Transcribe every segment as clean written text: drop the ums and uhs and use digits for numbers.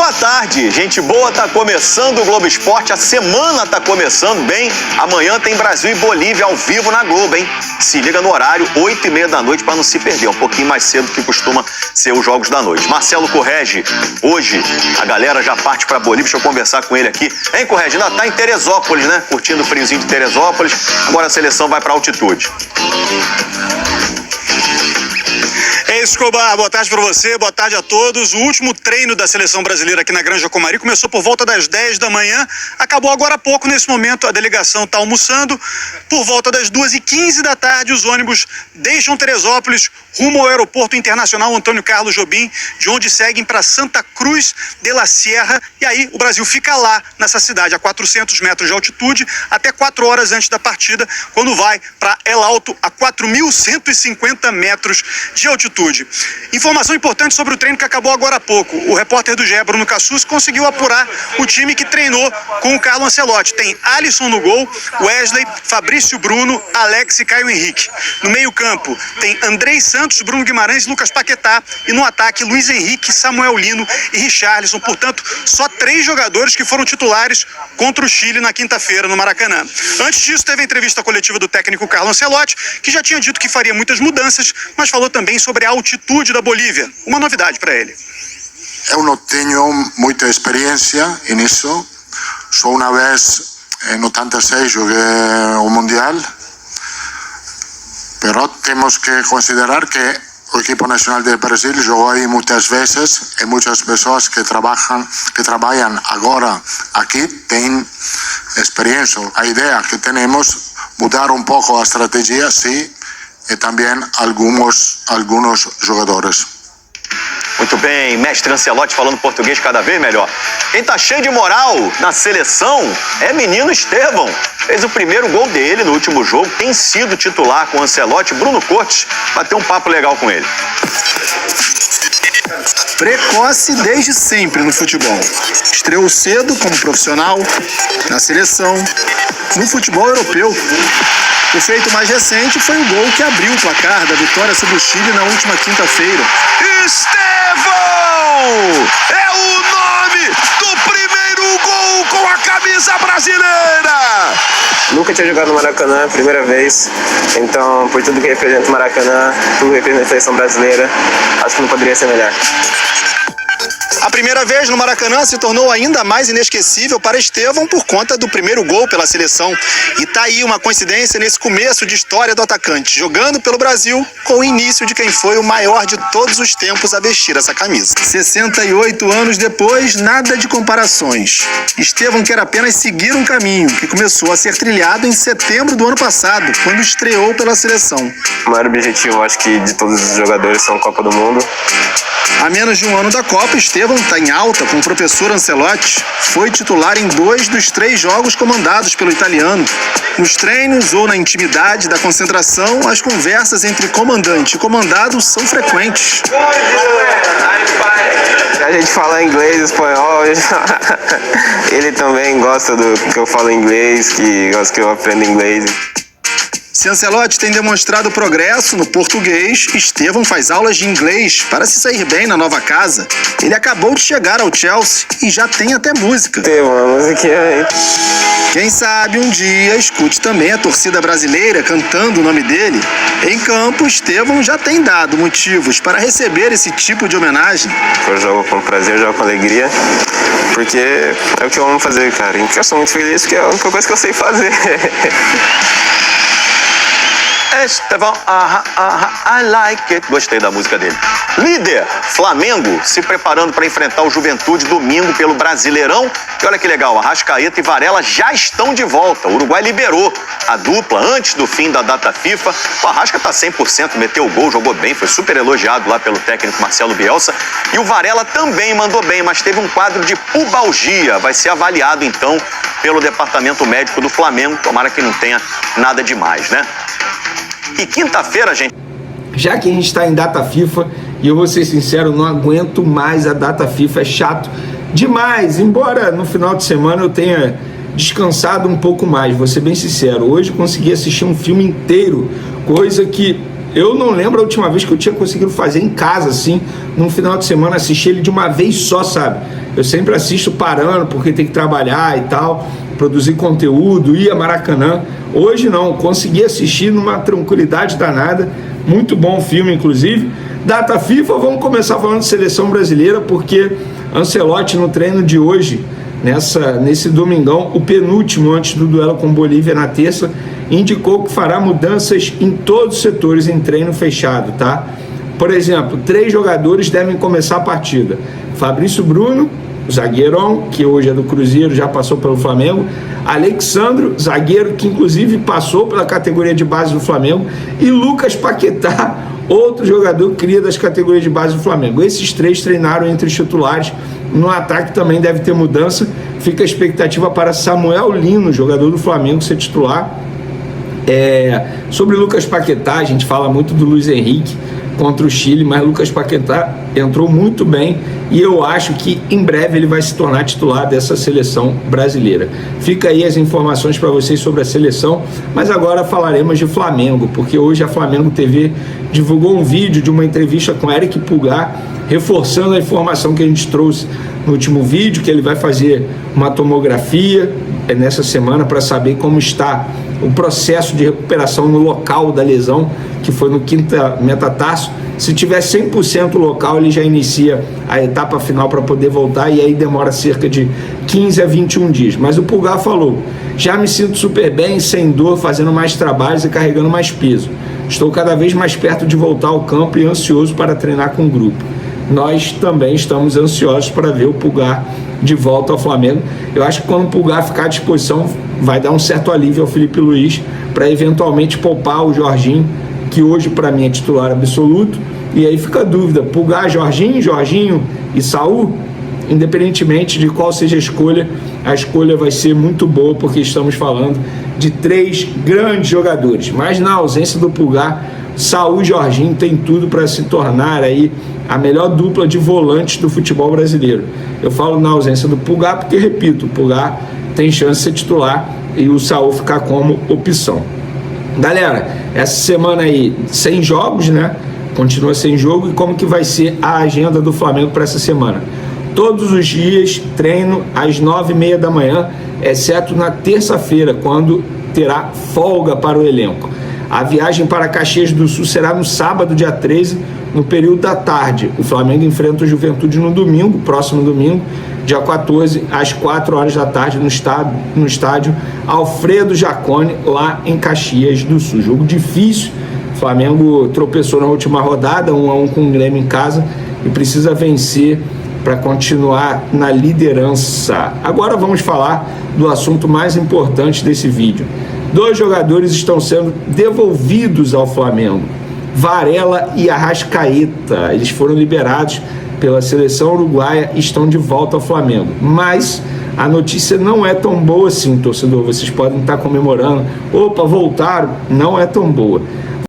Boa tarde, gente boa, tá começando o Globo Esporte, a semana tá começando bem. Amanhã tem Brasil e Bolívia ao vivo na Globo, hein? Se liga no horário, 8h30 da noite, pra não se perder, um pouquinho mais cedo que costuma ser os jogos da noite. Marcelo Correge, hoje a galera já parte pra Bolívia, deixa eu conversar com ele aqui. Hein, Correge, ainda tá em Teresópolis, né? Curtindo o friozinho de Teresópolis, agora a seleção vai pra altitude. Escobar, boa tarde para você, boa tarde a todos. O último treino da seleção brasileira aqui na Granja Comari começou por volta das 10 da manhã, acabou agora há pouco. Nesse momento a delegação está almoçando. Por volta das 2h15 da tarde os ônibus deixam Teresópolis rumo ao aeroporto internacional Antônio Carlos Jobim, de onde seguem para Santa Cruz de la Sierra, e aí o Brasil fica lá nessa cidade a 400 metros de altitude até 4 horas antes da partida, quando vai para El Alto a 4.150 metros de altitude. Informação importante sobre o treino que acabou agora há pouco. O repórter do GE, Bruno Cassus, conseguiu apurar o time que treinou com o Carlo Ancelotti. Tem Alisson no gol, Wesley, Fabrício Bruno, Alex e Caio Henrique. No meio-campo tem Andrei Santos, Bruno Guimarães e Lucas Paquetá. E no ataque, Luiz Henrique, Samuel Lino e Richarlison. Portanto, só 3 jogadores que foram titulares contra o Chile na quinta-feira no Maracanã. Antes disso, teve a entrevista coletiva do técnico Carlo Ancelotti, que já tinha dito que faria muitas mudanças, mas falou também sobre a altitude da Bolívia. Uma novidade para ele. Eu não tenho muita experiência nisso. Só uma vez, no 86, joguei o Mundial. Pero temos que considerar que o equipo nacional do Brasil jogou aí muitas vezes e muitas pessoas que trabalham agora aqui têm experiência. A ideia que temos mudar um pouco a estratégia, sim, e também alguns jogadores. Muito bem, mestre Ancelotti falando português cada vez melhor. Quem tá cheio de moral na seleção é menino Estevão. Fez o primeiro gol dele no último jogo, tem sido titular com o Ancelotti. Bruno Cortes bateu um papo legal com ele. Precoce desde sempre no futebol. Estreou cedo como profissional, na seleção, no futebol europeu. O feito mais recente foi o gol que abriu o placar da vitória sobre o Chile na última quinta-feira. Estevão! É o nome do primeiro gol com a camisa brasileira! Nunca tinha jogado no Maracanã, primeira vez. Então, por tudo que representa o Maracanã, tudo que representa a seleção brasileira, acho que não poderia ser melhor. A primeira vez no Maracanã se tornou ainda mais inesquecível para Estevão por conta do primeiro gol pela seleção. E tá aí uma coincidência nesse começo de história do atacante, jogando pelo Brasil com o início de quem foi o maior de todos os tempos a vestir essa camisa. 68 anos depois, nada de comparações. Estevão quer apenas seguir um caminho que começou a ser trilhado em setembro do ano passado, quando estreou pela seleção. O maior objetivo, acho que, de todos os jogadores são a Copa do Mundo. Há menos de um ano da Copa, Estevão está em alta com o professor Ancelotti. Foi titular em 2 dos 3 jogos comandados pelo italiano. Nos treinos ou na intimidade da concentração, as conversas entre comandante e comandado são frequentes. A gente fala inglês, espanhol. Ele também gosta do que eu falo inglês, que gosta que eu aprenda inglês. Se Ancelotti tem demonstrado progresso no português, Estevão faz aulas de inglês para se sair bem na nova casa. Ele acabou de chegar ao Chelsea e já tem até música. Tem uma musiquinha aí. Quem sabe um dia escute também a torcida brasileira cantando o nome dele. Em campo, Estevão já tem dado motivos para receber esse tipo de homenagem. Eu jogo com prazer, jogo com alegria, porque é o que eu amo fazer, cara. E eu sou muito feliz, porque é a única coisa que eu sei fazer. Estevão, I like it. Gostei da música dele. Líder, Flamengo, se preparando para enfrentar o Juventude domingo pelo Brasileirão. E olha que legal, Arrascaeta e Varela já estão de volta. O Uruguai liberou a dupla antes do fim da data FIFA. O Arrasca tá 100%, meteu o gol, jogou bem, foi super elogiado lá pelo técnico Marcelo Bielsa. E o Varela também mandou bem, mas teve um quadro de pubalgia. Vai ser avaliado, então, pelo departamento médico do Flamengo. Tomara que não tenha nada demais, né? E quinta-feira, gente... Já que a gente está em data FIFA, e eu vou ser sincero, não aguento mais a data FIFA, é chato demais. Embora no final de semana eu tenha descansado um pouco mais, vou ser bem sincero. Hoje eu consegui assistir um filme inteiro, coisa que eu não lembro a última vez que eu tinha conseguido fazer em casa, assim, num final de semana, assistir ele de uma vez só, sabe? eu sempre assisto parando, porque tem que trabalhar e tal, produzir conteúdo, ir a Maracanã. Hoje não, consegui assistir numa tranquilidade danada, muito bom o filme, inclusive. Data FIFA, vamos começar falando de seleção brasileira, porque Ancelotti no treino de hoje, nesse domingão, o penúltimo antes do duelo com Bolívia na terça, indicou que fará mudanças em todos os setores em treino fechado, tá? Por exemplo, 3 jogadores devem começar a partida. Fabrício Bruno, zagueirão, que hoje é do Cruzeiro, já passou pelo Flamengo. Alexandro, zagueiro, que inclusive passou pela categoria de base do Flamengo. E Lucas Paquetá, outro jogador cria das categorias de base do Flamengo. Esses 3 treinaram entre os titulares. No ataque também deve ter mudança. Fica a expectativa para Samuel Lino, jogador do Flamengo, ser titular. Sobre Lucas Paquetá, a gente fala muito do Luiz Henrique contra o Chile, mas Lucas Paquetá entrou muito bem e eu acho que em breve ele vai se tornar titular dessa seleção brasileira. Fica aí as informações para vocês sobre a seleção, mas agora falaremos de Flamengo, porque hoje a Flamengo TV divulgou um vídeo de uma entrevista com Eric Pulgar, reforçando a informação que a gente trouxe no último vídeo, que ele vai fazer uma tomografia nessa semana para saber como está o processo de recuperação no local da lesão, que foi no quinto metatarso. Se tiver 100% local, ele já inicia a etapa final para poder voltar, e aí demora cerca de 15 a 21 dias. Mas o Pulgar falou: já me sinto super bem, sem dor, fazendo mais trabalhos e carregando mais peso. Estou cada vez mais perto de voltar ao campo e ansioso para treinar com o grupo. Nós também estamos ansiosos para ver o Pulgar de volta ao Flamengo. Eu acho que quando o Pulgar ficar à disposição, vai dar um certo alívio ao Felipe Luiz para eventualmente poupar o Jorginho, que hoje para mim é titular absoluto. E aí fica a dúvida: Pulgar, Jorginho e Saul? Independentemente de qual seja a escolha vai ser muito boa, porque estamos falando de 3 grandes jogadores. Mas na ausência do Pulgar, Saul e Jorginho tem tudo para se tornar aí a melhor dupla de volantes do futebol brasileiro. Eu falo na ausência do Pulgar porque, repito, o Pulgar tem chance de ser titular e o Saul ficar como opção. Galera, essa semana aí sem jogos, né? Continua sem jogo. E como que vai ser a agenda do Flamengo para essa semana? Todos os dias treino às 9h30 da manhã, exceto na terça-feira, quando terá folga para o elenco. A viagem para Caxias do Sul será no sábado, dia 13, no período da tarde. O Flamengo enfrenta o Juventude no domingo, próximo domingo, dia 14, às 4 horas da tarde, no estádio Alfredo Jaconi, lá em Caxias do Sul. Jogo difícil. O Flamengo tropeçou na última rodada, 1-1 com o Grêmio em casa, e precisa vencer para continuar na liderança. Agora vamos falar do assunto mais importante desse vídeo. 2 jogadores estão sendo devolvidos ao Flamengo: Varela e Arrascaeta. Eles foram liberados pela seleção uruguaia e estão de volta ao Flamengo. Mas a notícia não é tão boa assim, torcedor. Vocês podem estar comemorando: opa, voltaram. Não é tão boa.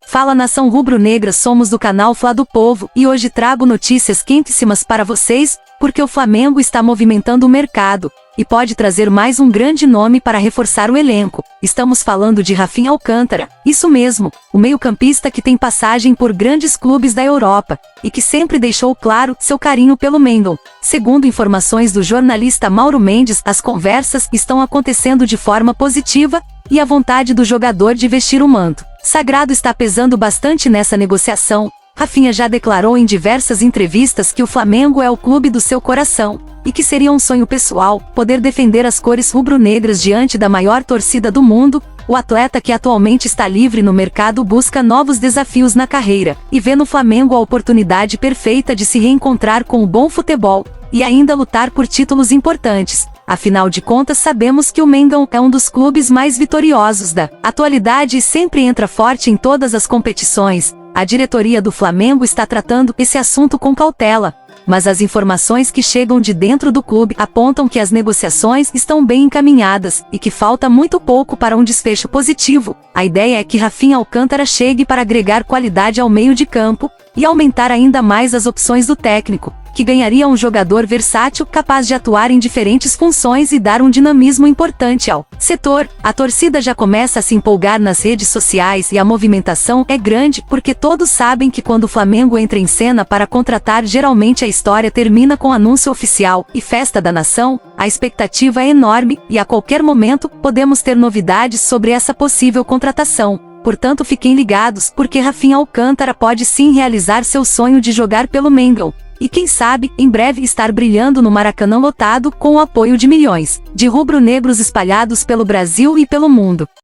Fala, nação rubro-negra, somos do canal Fla do Povo e hoje trago notícias quentíssimas para vocês, porque o Flamengo está movimentando o mercado e pode trazer mais um grande nome para reforçar o elenco. Estamos falando de Rafinha Alcântara, isso mesmo, o meio-campista que tem passagem por grandes clubes da Europa e que sempre deixou claro seu carinho pelo Mengão. Segundo informações do jornalista Mauro Mendes, as conversas estão acontecendo de forma positiva e a vontade do jogador de vestir o manto sagrado está pesando bastante nessa negociação. Rafinha já declarou em diversas entrevistas que o Flamengo é o clube do seu coração e que seria um sonho pessoal poder defender as cores rubro-negras diante da maior torcida do mundo. O atleta, que atualmente está livre no mercado, busca novos desafios na carreira e vê no Flamengo a oportunidade perfeita de se reencontrar com o bom futebol e ainda lutar por títulos importantes. Afinal de contas, sabemos que o Mengão é um dos clubes mais vitoriosos da atualidade e sempre entra forte em todas as competições. A diretoria do Flamengo está tratando esse assunto com cautela, mas as informações que chegam de dentro do clube apontam que as negociações estão bem encaminhadas e que falta muito pouco para um desfecho positivo. A ideia é que Rafinha Alcântara chegue para agregar qualidade ao meio de campo e aumentar ainda mais as opções do técnico. que ganharia um jogador versátil capaz de atuar em diferentes funções e dar um dinamismo importante ao setor. A torcida já começa a se empolgar nas redes sociais e a movimentação é grande porque todos sabem que quando o Flamengo entra em cena para contratar, geralmente a história termina com anúncio oficial e festa da nação. A expectativa é enorme e a qualquer momento podemos ter novidades sobre essa possível contratação. Portanto, fiquem ligados, porque Rafinha Alcântara pode sim realizar seu sonho de jogar pelo Mengão. E quem sabe, em breve estar brilhando no Maracanã lotado com o apoio de milhões de rubro-negros espalhados pelo Brasil e pelo mundo.